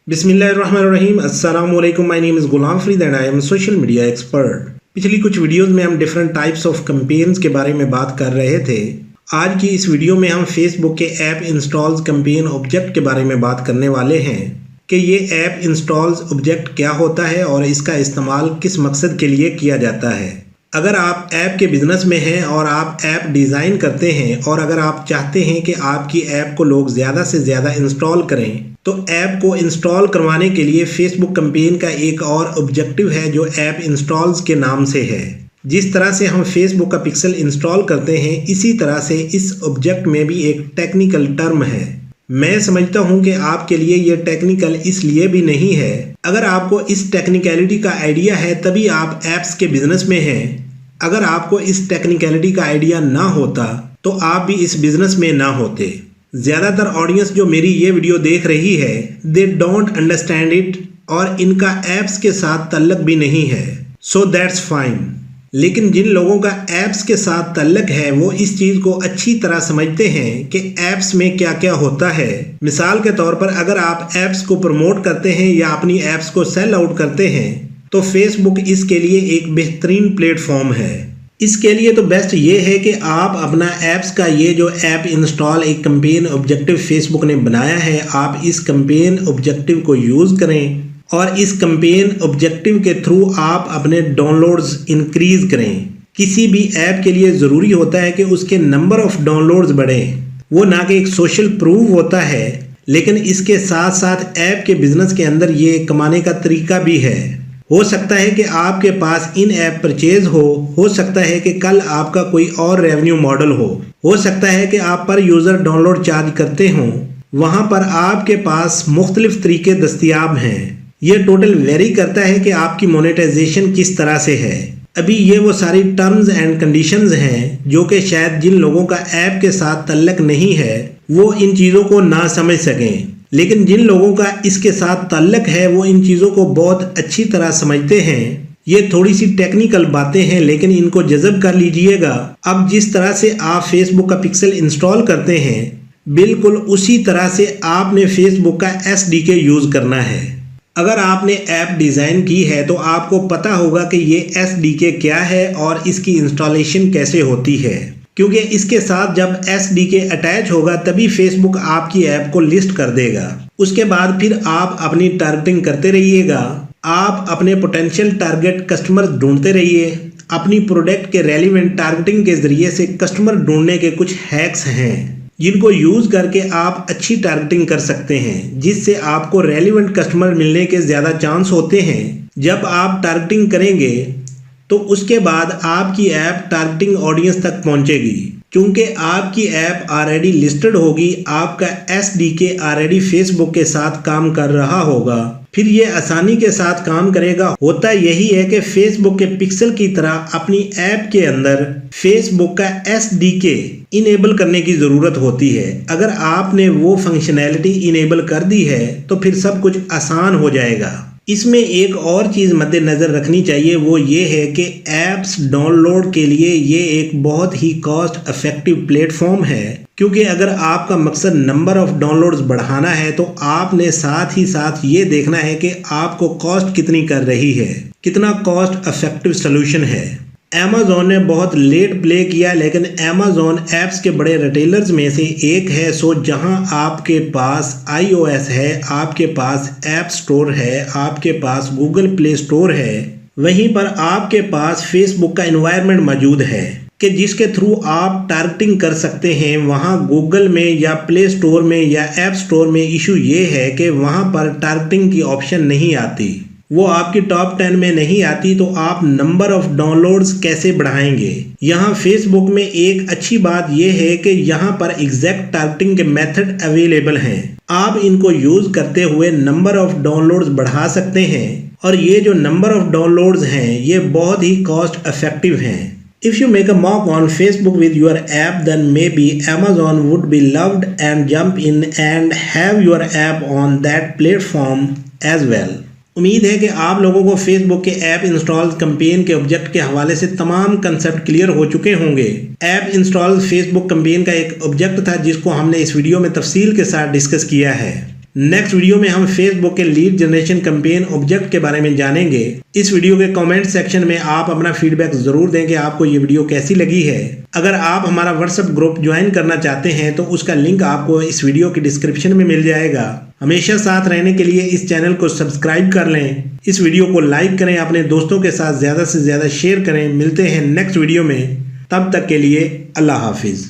बिस्मिल्लाहिर्रहमानिर्रहीम। अस्सलाम वालेकुम। My name is Ghulam Farid and I am social media expert. पिछली कुछ वीडियोस में हम डिफरेंट टाइप्स ऑफ कैंपेन्स के बारे में बात कर रहे थे। आज की इस वीडियो में हम फेसबुक के ऐप इंस्टॉल्स कैंपेन ऑब्जेक्ट के बारे में बात करने वाले हैं कि ये ऐप इंस्टॉल्स ऑब्जेक्ट क्या होता है और इसका इस्तेमाल किस मकसद के लिए किया जाता है। अगर आप ऐप के बिजनेस में हैं और आप ऐप डिज़ाइन करते हैं और अगर आप चाहते हैं कि आपकी ऐप को लोग ज़्यादा से ज़्यादा इंस्टॉल करें, तो ऐप को इंस्टॉल करवाने के लिए फेसबुक कैंपेन का एक और ऑब्जेक्टिव है जो ऐप इंस्टॉल्स के नाम से है। जिस तरह से हम फेसबुक का पिक्सल इंस्टॉल करते हैं, इसी तरह से इस ऑब्जेक्ट में भी एक टेक्निकल टर्म है। मैं समझता हूं कि आपके लिए ये टेक्निकल इसलिए भी नहीं है। अगर आपको इस टेक्निकलिटी का आइडिया है तभी आप ऐप्स के बिजनेस में हैं। अगर आपको इस टेक्निकलिटी का आइडिया ना होता तो आप भी इस बिजनेस में ना होते। ज़्यादातर ऑडियंस जो मेरी ये वीडियो देख रही है, दे डोंट अंडरस्टैंड इट और इनका ऐप्स के साथ तल्लक भी नहीं है। So that's fine. लेकिन जिन लोगों का ऐप्स के साथ तल्लक है वो इस चीज़ को अच्छी तरह समझते हैं कि ऐप्स में क्या क्या होता है। मिसाल के तौर पर अगर आप ऐप्स को प्रमोट करते हैं या अपनी ऐप्स को सेल आउट करते हैं तो फेसबुक इसके लिए एक बेहतरीन प्लेटफॉर्म है। इसके लिए तो बेस्ट ये है कि आप अपना ऐप्स का ये जो ऐप इंस्टॉल एक कैंपेन ऑब्जेक्टिव फेसबुक ने बनाया है, आप इस कैंपेन ऑब्जेक्टिव को यूज़ करें और इस कैंपेन ऑब्जेक्टिव के थ्रू आप अपने डाउनलोड्स इंक्रीज करें। किसी भी ऐप के लिए ज़रूरी होता है कि उसके नंबर ऑफ डाउनलोड्स बढ़ें। वो ना कि एक सोशल प्रूफ होता है, लेकिन इसके साथ साथ ऐप के बिजनेस के अंदर ये कमाने का तरीका भी है। हो सकता है कि आपके पास इन ऐप परचेज हो सकता है कि कल आपका कोई और रेवेन्यू मॉडल हो सकता है कि आप पर यूज़र डाउनलोड चार्ज करते हों। वहाँ पर आपके पास मुख्तलिफ तरीके दस्तयाब हैं। ये टोटल वेरी करता है कि आपकी मोनेटाइजेशन किस तरह से है। अभी ये वो सारी टर्म्स एंड कंडीशंस हैं जो कि शायद जिन लोगों का ऐप के साथ तल्लक नहीं है वो इन चीज़ों को ना समझ सकें, लेकिन जिन लोगों का इसके साथ ताल्लुक है वो इन चीज़ों को बहुत अच्छी तरह समझते हैं। ये थोड़ी सी टेक्निकल बातें हैं लेकिन इनको जज़ब कर लीजिएगा। अब जिस तरह से आप फेसबुक का पिक्सल इंस्टॉल करते हैं, बिल्कुल उसी तरह से आपने फेसबुक का SDK यूज़ करना है। अगर आपने ऐप डिज़ाइन की है तो आपको पता होगा कि ये SDK क्या है और इसकी इंस्टॉलेशन कैसे होती है, क्योंकि इसके साथ जब SDK अटैच होगा तभी फेसबुक आपकी ऐप को लिस्ट कर देगा। उसके बाद फिर आप अपनी टारगेटिंग करते रहिएगा। आप अपने पोटेंशियल टारगेट कस्टमर ढूंढते रहिए। अपनी प्रोडक्ट के रेलिवेंट टारगेटिंग के ज़रिए से कस्टमर ढूंढने के कुछ हैक्स हैं जिनको यूज़ करके आप अच्छी टारगेटिंग कर सकते हैं, जिससे आपको रेलिवेंट कस्टमर मिलने के ज़्यादा चांस होते हैं। जब आप टारगेटिंग करेंगे तो उसके बाद आपकी ऐप टारगेटिंग ऑडियंस तक पहुंचेगी, क्योंकि आपकी ऐप ऑलरेडी लिस्टेड होगी, आपका SDK ऑलरेडी फेसबुक के साथ काम कर रहा होगा, फिर ये आसानी के साथ काम करेगा। होता यही है कि फेसबुक के पिक्सल की तरह अपनी ऐप के अंदर फेसबुक का SDK इनेबल करने की ज़रूरत होती है। अगर आपने वो फंक्शनैलिटी इनेबल कर दी है तो फिर सब कुछ आसान हो जाएगा। इसमें एक और चीज़ मद्देनज़र रखनी चाहिए, वो ये है कि ऐप्स डाउनलोड के लिए ये एक बहुत ही कॉस्ट इफेक्टिव प्लेटफॉर्म है, क्योंकि अगर आपका मकसद नंबर ऑफ़ डाउनलोड्स बढ़ाना है तो आपने साथ ही साथ ये देखना है कि आपको कॉस्ट कितनी कर रही है, कितना कॉस्ट इफेक्टिव सोल्यूशन है। Amazon ने बहुत लेट प्ले किया, लेकिन Amazon ऐप्स के बड़े रिटेलर्स में से एक है। सो जहां आपके पास iOS है, आपके पास ऐप स्टोर है, आपके पास गूगल प्ले स्टोर है, वहीं पर आपके पास फेसबुक का एनवायरनमेंट मौजूद है कि जिसके थ्रू आप टारगेटिंग कर सकते हैं। वहां गूगल में या प्ले स्टोर में या ऐप स्टोर में इशू ये है कि वहां पर टारगेटिंग की ऑप्शन नहीं आती, वो आपकी टॉप 10 में नहीं आती, तो आप नंबर ऑफ डाउनलोड्स कैसे बढ़ाएंगे। यहाँ फेसबुक में एक अच्छी बात यह है कि यहाँ पर एग्जैक्ट टारगेटिंग के मेथड अवेलेबल हैं। आप इनको यूज करते हुए नंबर ऑफ डाउनलोड्स बढ़ा सकते हैं और ये जो नंबर ऑफ डाउनलोड्स हैं ये बहुत ही कॉस्ट इफेक्टिव हैं। If you make a mock on Facebook with your app, then maybe Amazon would be loved and jump in and have your app on that platform as well. उम्मीद है कि आप लोगों को फेसबुक के app install campaign के object के हवाले से तमाम कंसेप्ट क्लियर हो चुके होंगे। ऐप इंस्टॉल फेसबुक कैंपेन का एक ऑब्जेक्ट था जिसको हमने इस वीडियो में तफसील के साथ डिस्कस किया है। नेक्स्ट वीडियो में हम फेसबुक के लीड जनरेशन कैंपेन ऑब्जेक्ट के बारे में जानेंगे। इस वीडियो के कमेंट सेक्शन में आप अपना फीडबैक जरूर दें कि आपको ये वीडियो कैसी लगी है। अगर आप हमारा व्हाट्सएप ग्रुप ज्वाइन करना चाहते हैं तो उसका लिंक आपको इस वीडियो की डिस्क्रिप्शन में मिल जाएगा। हमेशा साथ रहने के लिए इस चैनल को सब्सक्राइब कर लें, इस वीडियो को लाइक करें, अपने दोस्तों के साथ ज़्यादा से ज़्यादा शेयर करें। मिलते हैं नेक्स्ट वीडियो में, तब तक के लिए अल्लाह हाफिज़।